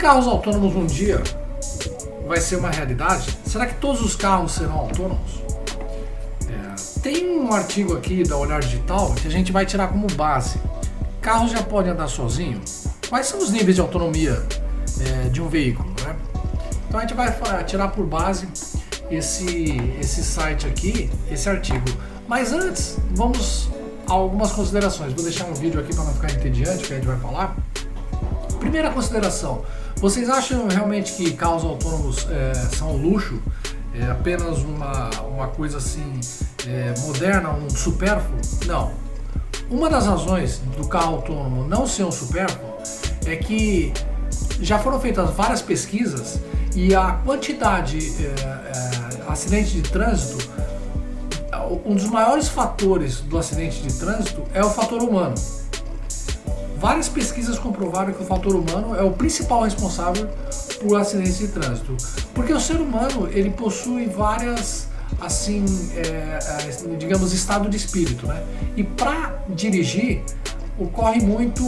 carros autônomos um dia vai ser uma realidade? Será que todos os carros serão autônomos? Tem um artigo aqui da Olhar Digital que a gente vai tirar como base. Carros já podem andar sozinhos? Quais são os níveis de autonomia de um veículo, né? Então a gente vai tirar por base esse site aqui, esse artigo. Mas antes, vamos a algumas considerações. Vou deixar um vídeo aqui para não ficar entediante, que a gente vai falar. Primeira consideração, vocês acham realmente que carros autônomos são um luxo? É apenas uma coisa assim moderna, um supérfluo? Não. Uma das razões do carro autônomo não ser um supérfluo é que já foram feitas várias pesquisas e a quantidade de acidentes de trânsito, um dos maiores fatores do acidente de trânsito é o fator humano. Várias pesquisas comprovaram que o fator humano é o principal responsável por acidentes de trânsito, porque o ser humano ele possui várias, assim, digamos, estado de espírito, né? E para dirigir ocorre muito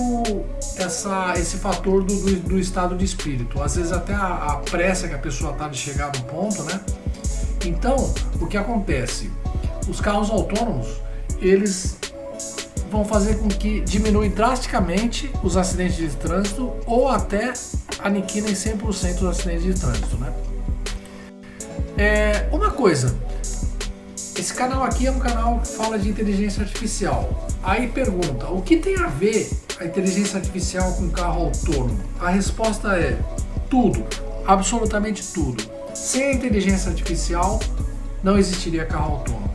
esse fator do estado de espírito, às vezes até a pressa que a pessoa está de chegar no ponto, né? Então, o que acontece? Os carros autônomos, eles vão fazer com que diminui drasticamente os acidentes de trânsito ou até aniquilem 100% os acidentes de trânsito, né? Uma coisa, esse canal aqui é um canal que fala de inteligência artificial. Aí pergunta, o que tem a ver a inteligência artificial com carro autônomo? A resposta é tudo, absolutamente tudo. Sem a inteligência artificial não existiria carro autônomo.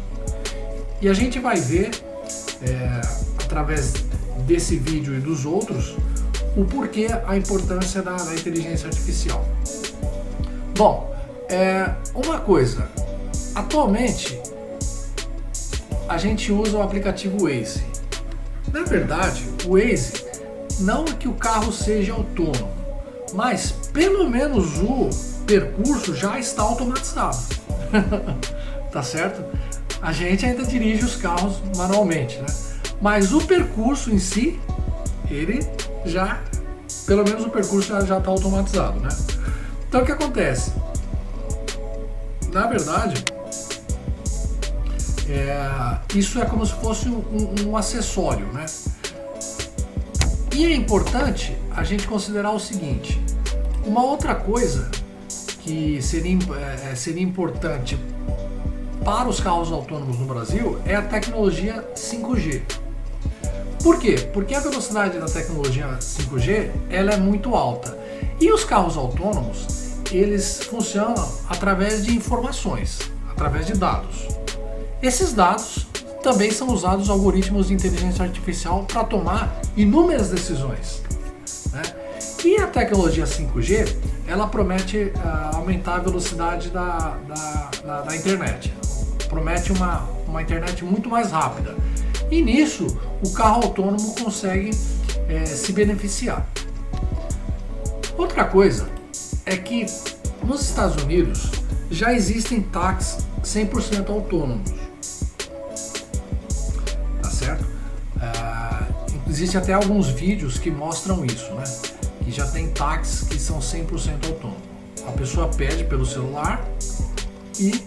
E a gente vai ver, através desse vídeo e dos outros, o porquê a importância da inteligência artificial. Bom, uma coisa, atualmente a gente usa o aplicativo Waze. Na verdade, o Waze não é que o carro seja autônomo, mas pelo menos o percurso já está automatizado. Tá certo? A gente ainda dirige os carros manualmente, né? Mas o percurso em si, ele já, pelo menos o percurso já está automatizado, né? Então o que acontece? Na verdade, isso é como se fosse um acessório, né? E é importante a gente considerar o seguinte, uma outra coisa que seria importante para os carros autônomos no Brasil é a tecnologia 5G. Por quê? Porque a velocidade da tecnologia 5G ela é muito alta e os carros autônomos eles funcionam através de informações, através de dados. Esses dados também são usados algoritmos de inteligência artificial para tomar inúmeras decisões, né? E a tecnologia 5G ela promete aumentar a velocidade da internet, promete uma internet muito mais rápida. E nisso o carro autônomo consegue se beneficiar. Outra coisa é que nos Estados Unidos já existem táxis 100% autônomos, tá certo? Existem até alguns vídeos que mostram isso, né? Que já tem táxis que são 100% autônomos. A pessoa pede pelo celular e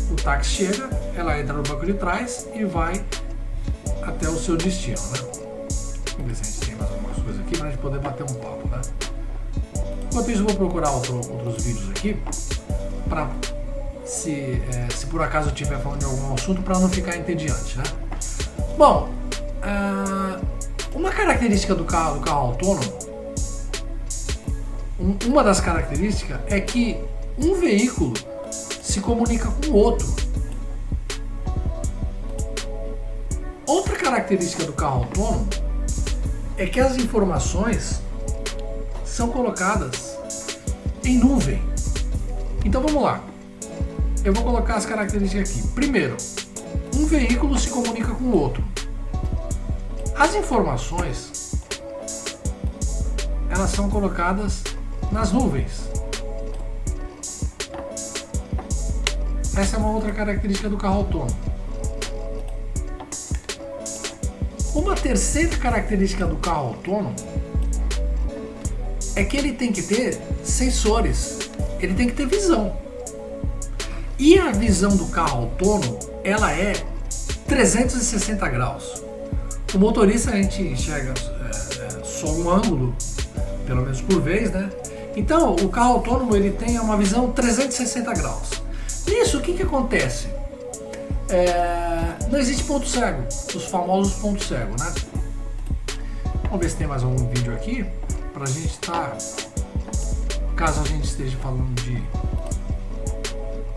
o táxi chega, ela entra no banco de trás e vai até o seu destino, né? Vamos ver se a gente tem mais algumas coisas aqui para a gente poder bater um papo, né? Enquanto isso, eu vou procurar outros vídeos aqui para se por acaso eu estiver falando de algum assunto para não ficar entediante, né? Bom, uma característica do carro autônomo, uma das características é que um veículo se comunica com o outro. Outra característica do carro autônomo é que as informações são colocadas em nuvem. Então vamos lá. Eu vou colocar as características aqui. Primeiro, um veículo se comunica com o outro. As informações elas são colocadas nas nuvens. Essa é uma outra característica do carro autônomo. Uma terceira característica do carro autônomo é que ele tem que ter sensores, ele tem que ter visão. E a visão do carro autônomo, ela é 360 graus. O motorista a gente enxerga só um ângulo, pelo menos por vez, né? Então o carro autônomo ele tem uma visão 360 graus. Nisso o que acontece? Não existe ponto cego, os famosos pontos cegos, né? Vamos ver se tem mais algum vídeo aqui pra gente estar, caso a gente esteja falando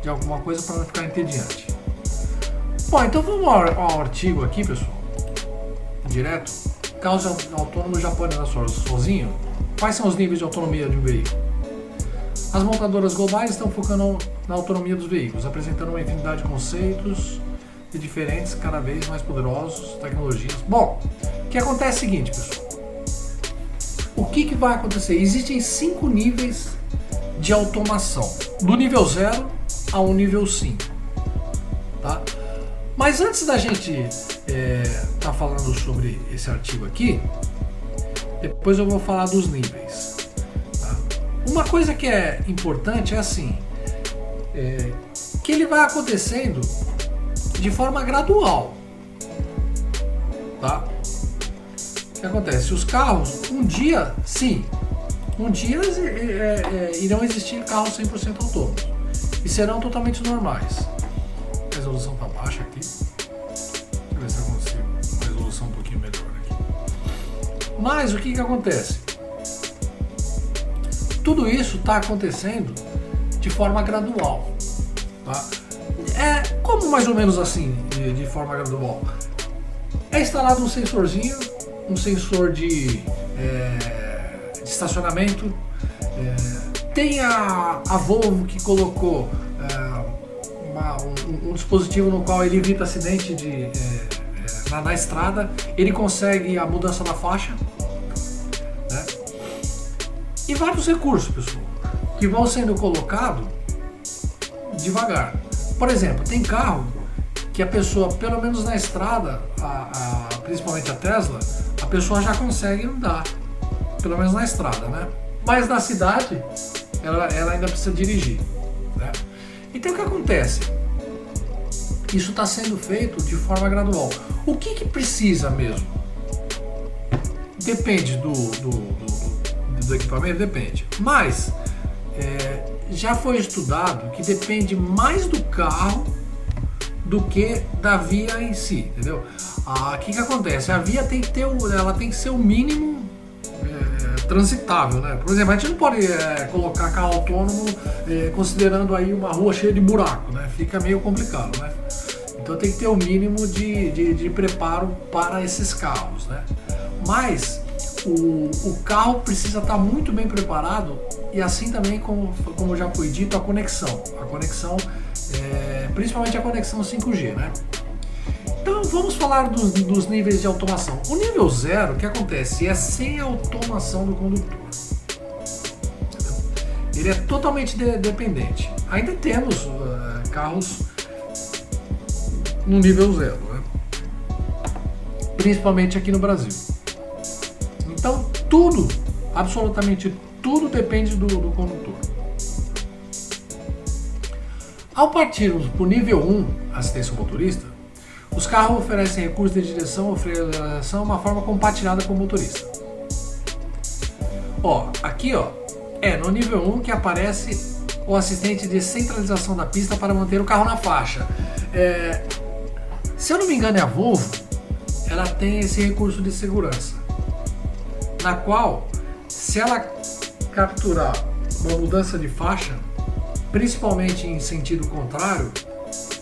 de alguma coisa para não ficar entediante. Bom, então vamos ao artigo aqui, pessoal. Direto. Carros autônomos já podem andar sozinho? Quais são os níveis de autonomia de um veículo? As montadoras globais estão focando na autonomia dos veículos, apresentando uma infinidade de conceitos e diferentes, cada vez mais poderosos, tecnologias. Bom, o que acontece é o seguinte, pessoal. O que vai acontecer? Existem 5 níveis de automação, do nível 0 ao nível 5, tá? Mas antes da gente tá falando sobre esse artigo aqui, depois eu vou falar dos níveis, tá? Uma coisa que é importante é assim, que ele vai acontecendo de forma gradual, tá? O que acontece? Os carros, um dia irão existir carros 100% autônomos e serão totalmente normais. A resolução está baixa aqui. Deixa eu ver se eu consigo uma resolução um pouquinho melhor aqui. Mas o que acontece? Tudo isso está acontecendo de forma gradual, tá? É como mais ou menos assim, de forma gradual. É instalado um sensorzinho, um sensor de estacionamento. Tem a Volvo que colocou um dispositivo no qual ele evita acidente na estrada. Ele consegue a mudança da faixa, né? E vários recursos, pessoal, que vão sendo colocados devagar. Por exemplo, tem carro que a pessoa, pelo menos na estrada, principalmente a Tesla, a pessoa já consegue andar, pelo menos na estrada, né? Mas na cidade, ela ainda precisa dirigir, né? Então o que acontece? Isso está sendo feito de forma gradual. O que precisa mesmo? Depende do equipamento, depende. Mas já foi estudado que depende mais do carro do que da via em si, entendeu? O que acontece? A via tem que ter, ela tem que ser o mínimo transitável, né? Por exemplo, a gente não pode colocar carro autônomo considerando aí uma rua cheia de buraco, né? Fica meio complicado, né? Então tem que ter o mínimo de preparo para esses carros, né? Mas o carro precisa estar muito bem preparado e assim também, como já foi dito, a conexão, principalmente a conexão 5G, né? Então vamos falar dos níveis de automação. O nível 0, o que acontece? É sem automação do condutor. Ele é totalmente dependente. Ainda temos carros no nível 0, né? Principalmente aqui no Brasil. Então tudo, absolutamente tudo depende do condutor. Ao partirmos para o nível 1, assistência ao motorista, os carros oferecem recursos de direção ou freio de aceleração de uma forma compartilhada com o motorista. Aqui no nível 1 que aparece o assistente de centralização da pista para manter o carro na faixa. Se eu não me engano, a Volvo, ela tem esse recurso de segurança, na qual, se ela capturar uma mudança de faixa, principalmente em sentido contrário,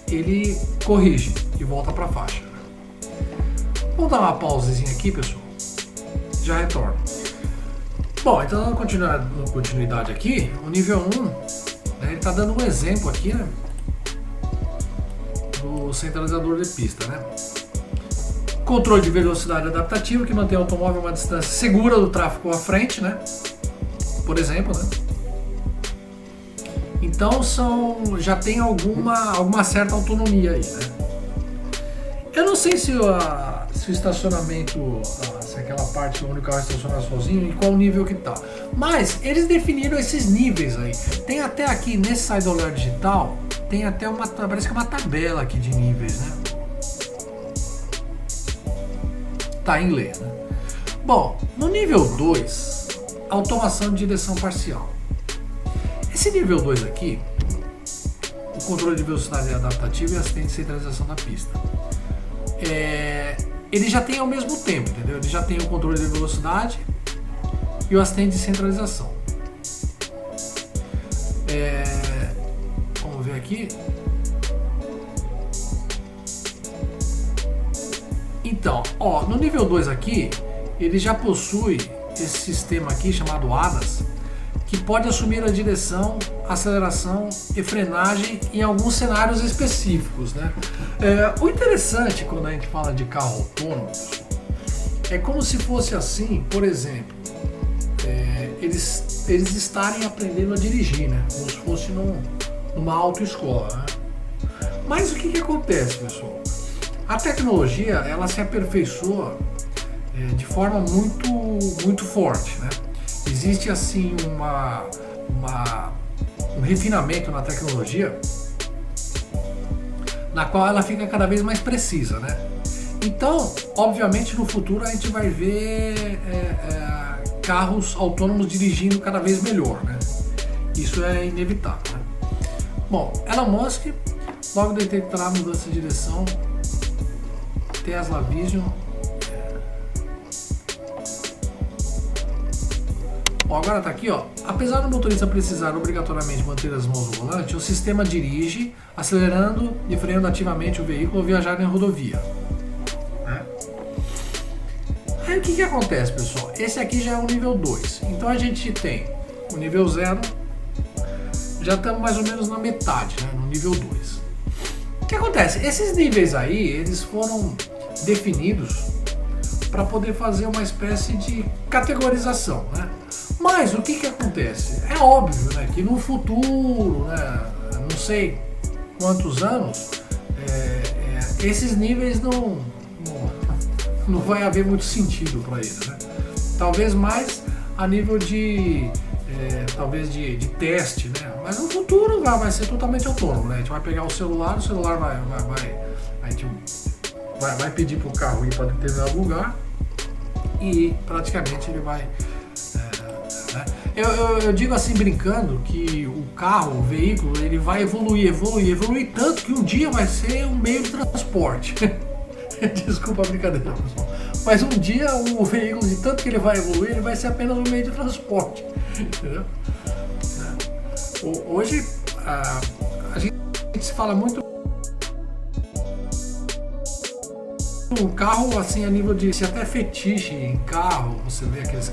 ele corrige e volta para a faixa. Vamos dar uma pausezinha aqui, pessoal. Já retorno. Bom, então dando continuidade aqui, o nível 1, né, ele está dando um exemplo aqui, né, do centralizador de pista, né? Controle de velocidade adaptativo que mantém o automóvel a uma distância segura do tráfego à frente, né? Por exemplo, né? Então já tem alguma certa autonomia aí, né? Eu não sei se se o estacionamento, se aquela parte onde o carro estaciona sozinho, em qual nível que tá. Mas eles definiram esses níveis aí. Tem até aqui nesse site do Olhar Digital, tem até uma, parece que uma tabela aqui de níveis, né? Tá em inglês, né? Bom, no nível 2, automação de direção parcial. Esse nível 2 aqui, o controle de velocidade adaptativa e assistente de centralização da pista. Ele já tem ao mesmo tempo, entendeu? Ele já tem o controle de velocidade e o assistente de centralização. Vamos ver aqui. Então, ó, no nível 2 aqui, ele já possui esse sistema aqui chamado ADAS, que pode assumir a direção, aceleração e frenagem em alguns cenários específicos, né? O interessante quando a gente fala de carro autônomo é como se fosse assim, por exemplo, eles estarem aprendendo a dirigir, né? Como se fosse numa autoescola, né? Mas o que acontece, pessoal? A tecnologia, ela se aperfeiçoa de forma muito forte, né? Existe assim um refinamento na tecnologia na qual ela fica cada vez mais precisa, né? Então, obviamente, no futuro a gente vai ver carros autônomos dirigindo cada vez melhor, né? Isso é inevitável, né? Bom, Elon Musk logo detectará a mudança de direção. Tesla Vision. Agora tá aqui, ó. Apesar do motorista precisar obrigatoriamente manter as mãos no volante, o sistema dirige acelerando e freando ativamente o veículo ao viajar em rodovia. Aí o que acontece, pessoal? Esse aqui já é o nível 2. Então a gente tem o nível 0, já estamos mais ou menos na metade, né? No nível 2. O que acontece? Esses níveis aí, eles foram definidos para poder fazer uma espécie de categorização, né? Mas o que acontece? É óbvio, né, que no futuro, né, não sei quantos anos, esses níveis não vai haver muito sentido para eles, né? Talvez mais a nível de talvez de teste, né? Mas no futuro vai ser totalmente autônomo, né? A gente vai pegar o celular a gente vai pedir para o carro ir para determinado lugar e praticamente ele vai. Eu digo assim brincando que o carro, o veículo, ele vai evoluir tanto que um dia vai ser um meio de transporte. Desculpa a brincadeira, pessoal. Mas um dia o veículo, de tanto que ele vai evoluir, ele vai ser apenas um meio de transporte. Entendeu? Hoje a gente se fala muito um carro assim a nível de se até fetiche em carro, você vê aqueles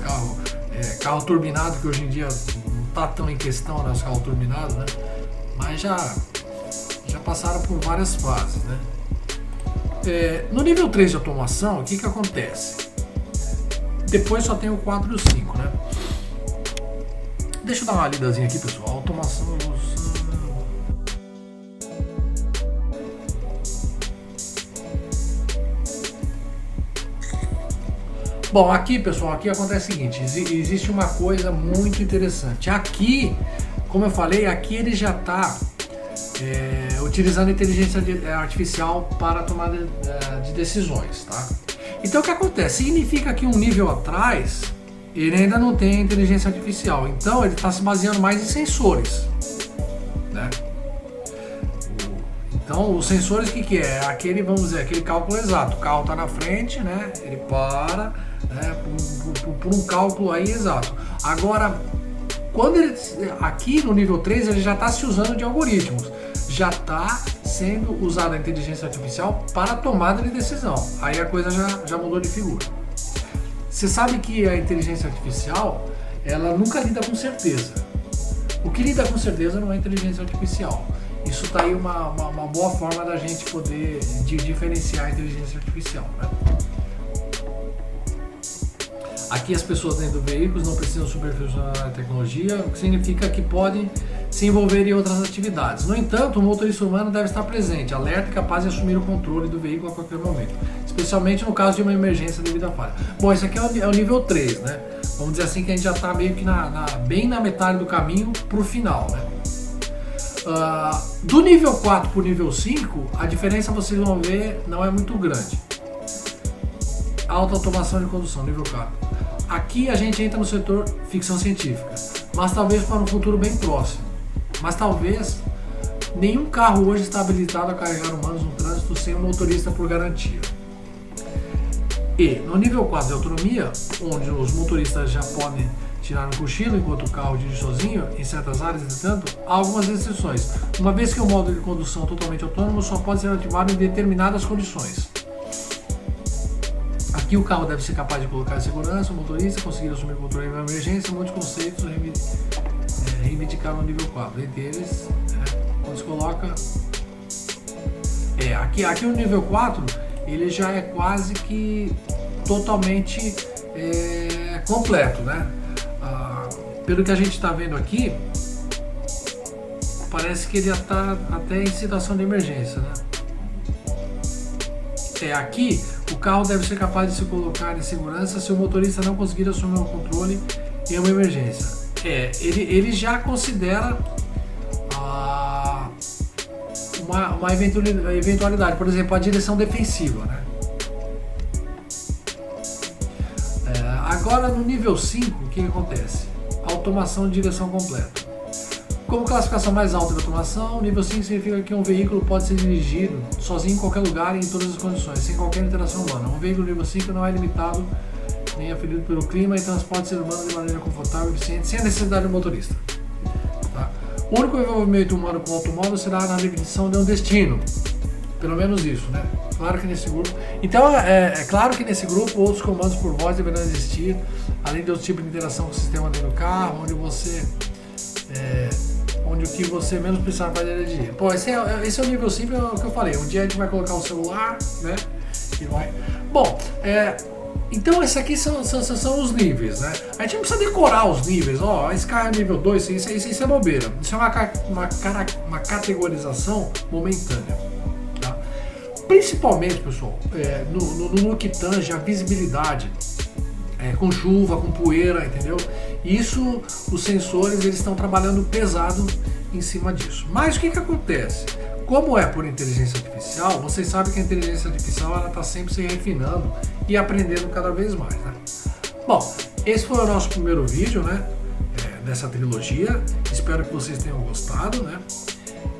carro turbinado que hoje em dia não está tão em questão, né, os carros turbinados, né? Mas já passaram por várias fases, né? No nível 3 de automação, o que acontece? Depois só tem o 4 e o 5, né? Deixa eu dar uma lidazinha aqui, pessoal. Automação e evolução. Bom, aqui, pessoal, aqui acontece o seguinte, existe uma coisa muito interessante. Aqui, como eu falei, aqui ele já está utilizando inteligência artificial para a tomada de decisões, tá? Então o que acontece? Significa que um nível atrás ele ainda não tem inteligência artificial, então ele está se baseando mais em sensores, né? Então os sensores o que é? Aquele, vamos dizer, aquele cálculo exato. O carro está na frente, né? Ele para, né? Por um cálculo aí exato. Agora, quando ele aqui no nível 3 ele já está se usando de algoritmos, já está sendo usada a inteligência artificial para a tomada de decisão. Aí a coisa já mudou de figura. Você sabe que a inteligência artificial ela nunca lida com certeza. O que lida com certeza não é inteligência artificial. Isso está aí uma boa forma da gente poder diferenciar a inteligência artificial, né? Aqui as pessoas dentro do veículo não precisam supervisionar a tecnologia, o que significa que podem se envolver em outras atividades. No entanto, o motorista humano deve estar presente, alerta e capaz de assumir o controle do veículo a qualquer momento, especialmente no caso de uma emergência devido à falha. Bom, esse aqui é o nível 3, né? Vamos dizer assim que a gente já está meio que bem na metade do caminho para o final, né? Do nível 4 para o nível 5, a diferença vocês vão ver não é muito grande. Alta automação de condução, nível 4. Aqui a gente entra no setor ficção científica, mas talvez para um futuro bem próximo. Mas talvez nenhum carro hoje está habilitado a carregar humanos no trânsito sem um motorista por garantia. E no nível 4 de autonomia, onde os motoristas já podem tirar um cochilo enquanto o carro dirige sozinho, em certas áreas, entretanto, há algumas exceções, uma vez que o modo de condução totalmente autônomo só pode ser ativado em determinadas condições. Aqui o carro deve ser capaz de colocar em segurança o motorista, conseguir assumir o controle de uma emergência, muitos conceitos reivindicaram no nível 4. Entre eles, quando se coloca... Aqui o nível 4, ele já é quase que totalmente completo, né? Pelo que a gente está vendo aqui, parece que ele já está até em situação de emergência, né? Aqui o carro deve ser capaz de se colocar em segurança se o motorista não conseguir assumir o controle em uma emergência. Ele já considera uma eventualidade, por exemplo, a direção defensiva, né? Agora no nível 5, o que acontece? Automação de direção completa. Como classificação mais alta de automação, nível 5 significa que um veículo pode ser dirigido sozinho em qualquer lugar e em todas as condições, sem qualquer interação humana. Um veículo nível 5 não é limitado nem aferido pelo clima e transporta ser humano de maneira confortável e eficiente, sem a necessidade do motorista. Tá? O único envolvimento humano com o automóvel será na definição de um destino. Pelo menos isso, né? Claro que nesse grupo. Então, é claro que nesse grupo outros comandos por voz deverão existir, além de outros tipos de interação com o sistema dentro do carro, onde o que você menos precisar vai dirigir. Pô, esse é o nível 5, é o que eu falei. Um dia a gente vai colocar o celular, né? E vai. Bom, então esses aqui são os níveis, né? A gente não precisa decorar os níveis. Ó, esse carro é nível 2, isso é bobeira. Isso é uma categorização momentânea. Tá? Principalmente, pessoal, no que tange a visibilidade, com chuva, com poeira, entendeu? Isso, os sensores, eles estão trabalhando pesado em cima disso. Mas o que acontece? Como é por inteligência artificial, vocês sabem que a inteligência artificial ela está sempre se refinando e aprendendo cada vez mais, né? Bom, esse foi o nosso primeiro vídeo, né? Dessa trilogia. Espero que vocês tenham gostado, né?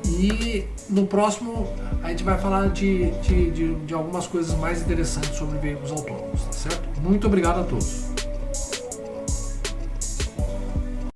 E no próximo a gente vai falar de algumas coisas mais interessantes sobre veículos autônomos, tá certo? Muito obrigado a todos.